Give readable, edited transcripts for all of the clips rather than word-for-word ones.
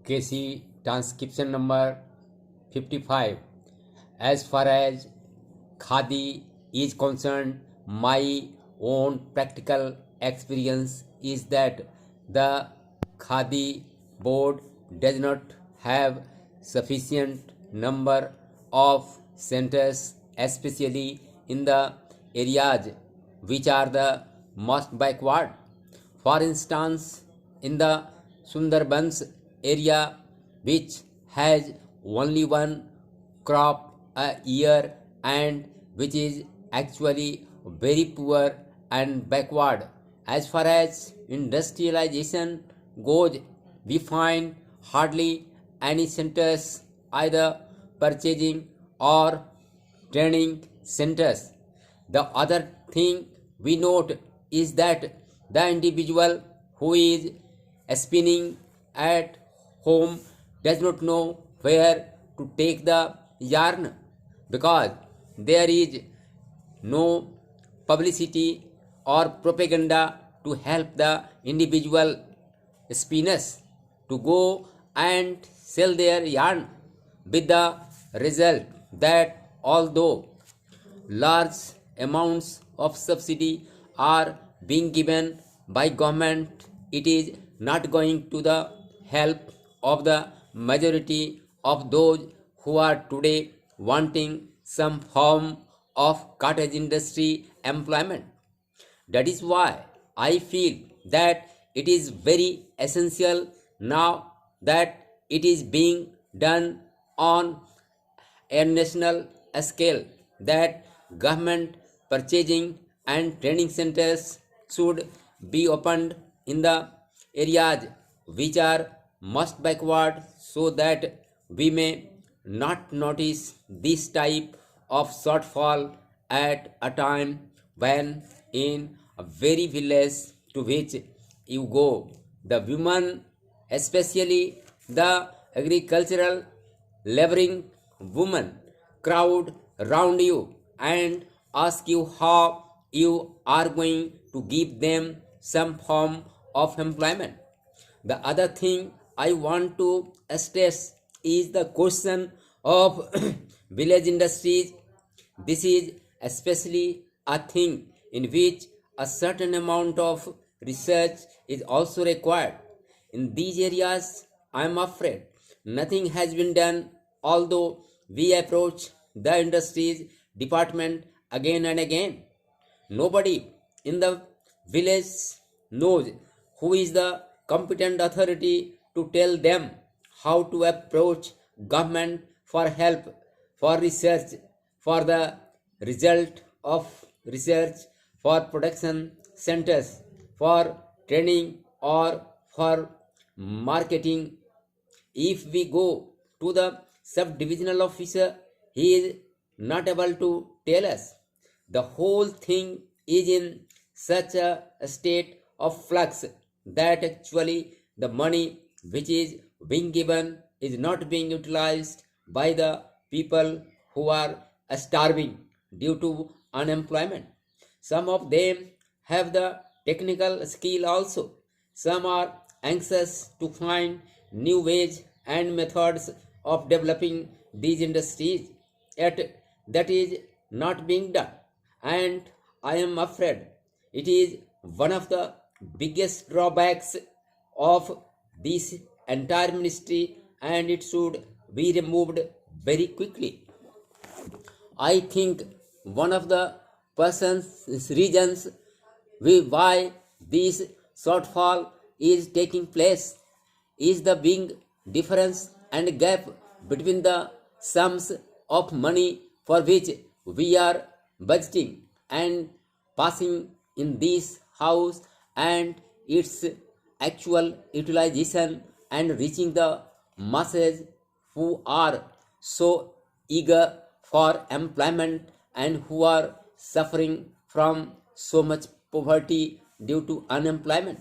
KC transcription number 55. As far as Khadi is concerned, my own practical experience is that the Khadi board does not have sufficient number of centers, especially in the areas which are the most backward. For instance, in the Sundarbans area, which has only one crop a year and which is actually very poor and backward. As far as industrialization goes, we find hardly any centers, either purchasing or training centers. The other thing we note is that the individual who is spinning at home does not know where to take the yarn, because there is no publicity or propaganda to help the individual spinners to go and sell their yarn, with the result that although large amounts of subsidy are being given by government, it is not going to the help of the majority of those who are today wanting some form of cottage industry employment. That is why I feel that it is very essential now that it is being done on a national scale, that government purchasing and training centers should be opened in the areas which are most backward, so that we may not notice this type of shortfall at a time when in a very village to which you go, the women, especially the agricultural laboring women, crowd round you and ask you how you are going to give them some form of employment. The other thing I want to stress is the question of village industries. This is especially a thing in which a certain amount of research is also required. In these areas, I am afraid nothing has been done, although we approach the industries department again and again. Nobody in the village knows who is the competent authority to tell them how to approach government for help, for research, for the result of research, for production centers, for training, or for marketing. If we go to the sub-divisional officer, he is not able to tell us. The whole thing is in such a state of flux that actually the money which is being given is not being utilized by the people who are starving due to unemployment. Some of them have the technical skill also. Some are anxious to find new ways and methods of developing these industries, yet that is not being done. And I am afraid it is one of the biggest drawbacks of this entire ministry, and it should be removed very quickly. I think one of the person's reasons why this shortfall is taking place is the big difference and gap between the sums of money for which we are budgeting and passing in this house and its actual utilization and reaching the masses who are so eager for employment and who are suffering from so much poverty due to unemployment.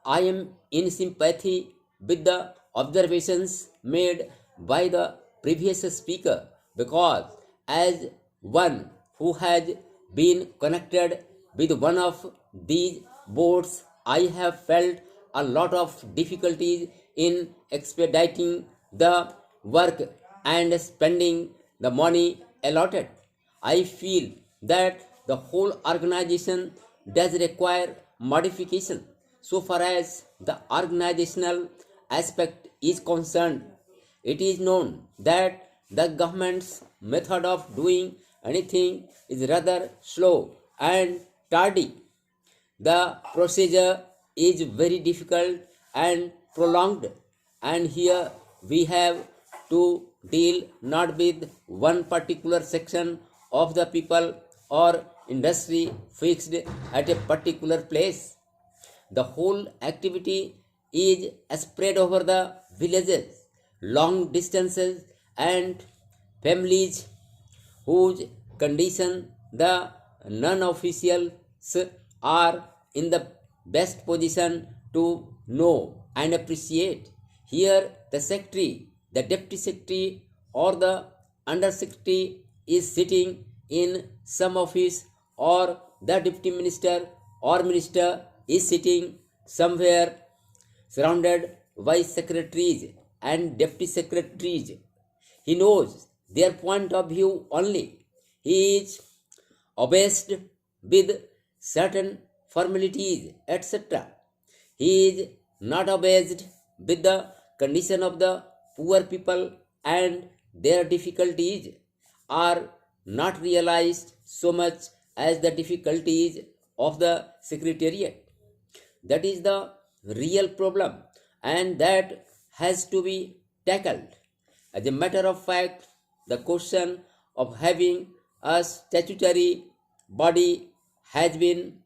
I am in sympathy with the observations made by the previous speaker, because as one who has been connected with one of these boards, I have felt a lot of difficulties in expediting the work and spending the money allotted. I feel that the whole organization does require modification so far as the organizational aspect is concerned. It is known that the government's method of doing anything is rather slow and tardy. The procedure is very difficult and prolonged, and here we have to deal not with one particular section of the people or industry fixed at a particular place. The whole activity is spread over the villages, long distances, and families whose condition the non-officials are in the best position to know and appreciate. Here, the secretary, the deputy secretary, or the under secretary is sitting in some office, or the deputy minister or minister is sitting somewhere surrounded by secretaries and deputy secretaries. He knows their point of view only. He is obsessed with certain formalities, etc. He is not obsessed with the condition of the poor people, and their difficulties are not realized so much as the difficulties of the secretariat. That is the real problem, and that has to be tackled. As a matter of fact, the question of having a statutory body has been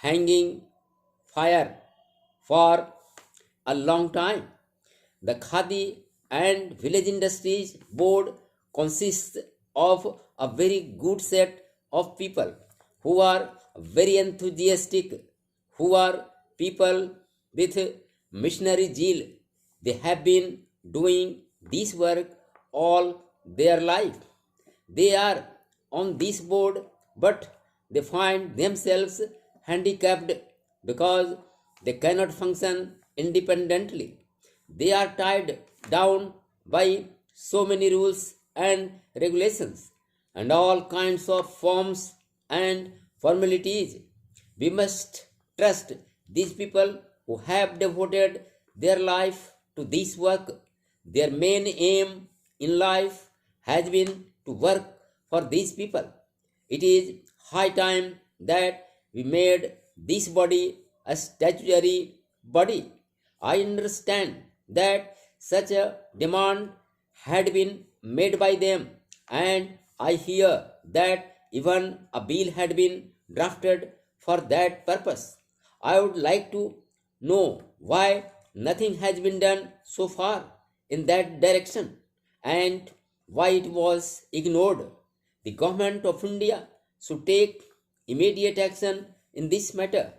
hanging fire for a long time. The Khadi and Village Industries Board consists of a very good set of people who are very enthusiastic, who are people with missionary zeal. They have been doing this work all their life. They are on this board, but they find themselves handicapped because they cannot function independently. They are tied down by so many rules and regulations and all kinds of forms and formalities. We must trust these people who have devoted their life to this work. Their main aim in life has been to work for these people. It is high time that we made this body a statutory body. I understand that such a demand had been made by them, and I hear that even a bill had been drafted for that purpose. I would like to know why nothing has been done so far in that direction and why it was ignored. The government of India should take immediate action in this matter.